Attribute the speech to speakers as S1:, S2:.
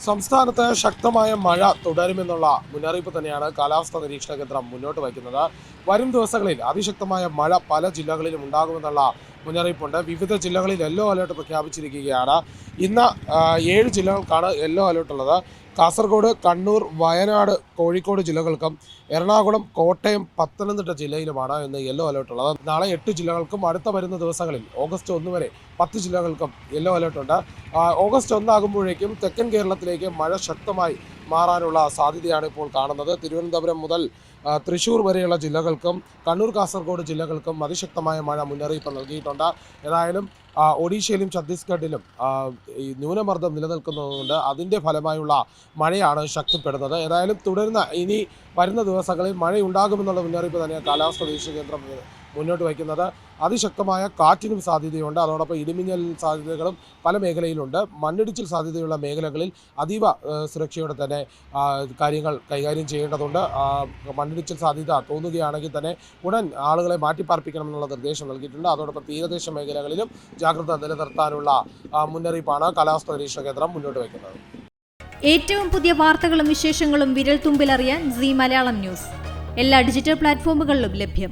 S1: സംസ്ഥാനത്ത് ശക്തമായ മഴ തുടരുമെന്നുള്ള മുന്നറിയിപ്പ് തന്നെയാണ് കാലാവസ്ഥാ നിരീക്ഷണ കേന്ദ്രം മുന്നോട്ട് വയ്ക്കുന്നത്. വരും ദിവസങ്ങളിൽ അതിശക്തമായ മഴ പല ജില്ലകളിലും ഉണ്ടാകുമെന്നുള്ള മുന്നറിയിപ്പുണ്ട്. വിവിധ ജില്ലകളിൽ യെല്ലോ അലേർട്ട് പ്രഖ്യാപിച്ചിരിക്കുകയാണ്. ഇന്ന് 7 ജില്ലകൾക്കാണ് യെല്ലോ അലേർട്ട് ഉള്ളത്. കാസർഗോഡ്, കണ്ണൂർ, വയനാട്, കോഴിക്കോട് ജില്ലകൾക്കും എറണാകുളം, കോട്ടയം, പത്തനംതിട്ട ജില്ലയിലുമാണ് ഇന്ന് യെല്ലോ അലേർട്ട് ഉള്ളത്. നാളെ 8 ജില്ലകൾക്കും അടുത്ത വരുന്ന ദിവസങ്ങളിൽ ഓഗസ്റ്റ് 1 വരെ 10 ജില്ലകൾക്കും യെല്ലോ അലേർട്ടുണ്ട്. ഓഗസ്റ്റ് 1 ആകുമ്പോഴേക്കും തെക്കൻ കേരളത്തിലേക്ക് മഴ ശക്തമായി മാറാനുള്ള സാധ്യതയാണ് ഇപ്പോൾ കാണുന്നത്. തിരുവനന്തപുരം മുതൽ തൃശ്ശൂർ വരെയുള്ള ജില്ലകൾക്കും കണ്ണൂർ, കാസർഗോഡ് ജില്ലകൾക്കും അതിശക്തമായ മഴ മുന്നറിയിപ്പ് നൽകിയിട്ടുണ്ട്. ഏതായാലും ഒഡീഷയിലും ഛത്തീസ്ഗഡിലും ഈ ന്യൂനമർദ്ദം നിലനിൽക്കുന്നതുകൊണ്ട് അതിൻ്റെ ഫലമായുള്ള മഴയാണ് ശക്തിപ്പെടുന്നത്. ഏതായാലും ഇനി വരുന്ന ദിവസങ്ങളിൽ മഴയുണ്ടാകുമെന്നുള്ള മുന്നറിയിപ്പ് തന്നെയാണ് കാലാവസ്ഥാ നിരീക്ഷണ കേന്ദ്രം മുന്നോട്ട് വയ്ക്കുന്നത്. അതിശക്തമായ കാറ്റിനും സാധ്യതയുണ്ട്. അതോടൊപ്പം ഇടിമിന്നൽ സാധ്യതകളും പല മേഖലയിലുണ്ട്. മണ്ണിടിച്ചിൽ സാധ്യതയുള്ള മേഖലകളിൽ അതീവ സുരക്ഷയോടെ തന്നെ കാര്യങ്ങൾ കൈകാര്യം ചെയ്യേണ്ടതുണ്ട്. മണ്ണിടിച്ചിൽ സാധ്യത തോന്നുകയാണെങ്കിൽ തന്നെ ഉടൻ ആളുകളെ മാറ്റിപ്പാർപ്പിക്കണമെന്നുള്ള നിർദ്ദേശം നൽകിയിട്ടുണ്ട്. അതോടൊപ്പം തീരദേശ മേഖലകളിലും ജാഗ്രത നിലനിർത്താനുള്ള മുന്നറിയിപ്പാണ് കാലാവസ്ഥാ നിരീക്ഷണ കേന്ദ്രം മുന്നോട്ട് വയ്ക്കുന്നത്.
S2: ഏറ്റവും പുതിയ വാർത്തകളും വിശേഷങ്ങളും വിരൽ തുമ്പിലറിയാൻ സീ മലയാളം ന്യൂസ് എല്ലാ ഡിജിറ്റൽ പ്ലാറ്റ്ഫോമുകളിലും ലഭ്യം.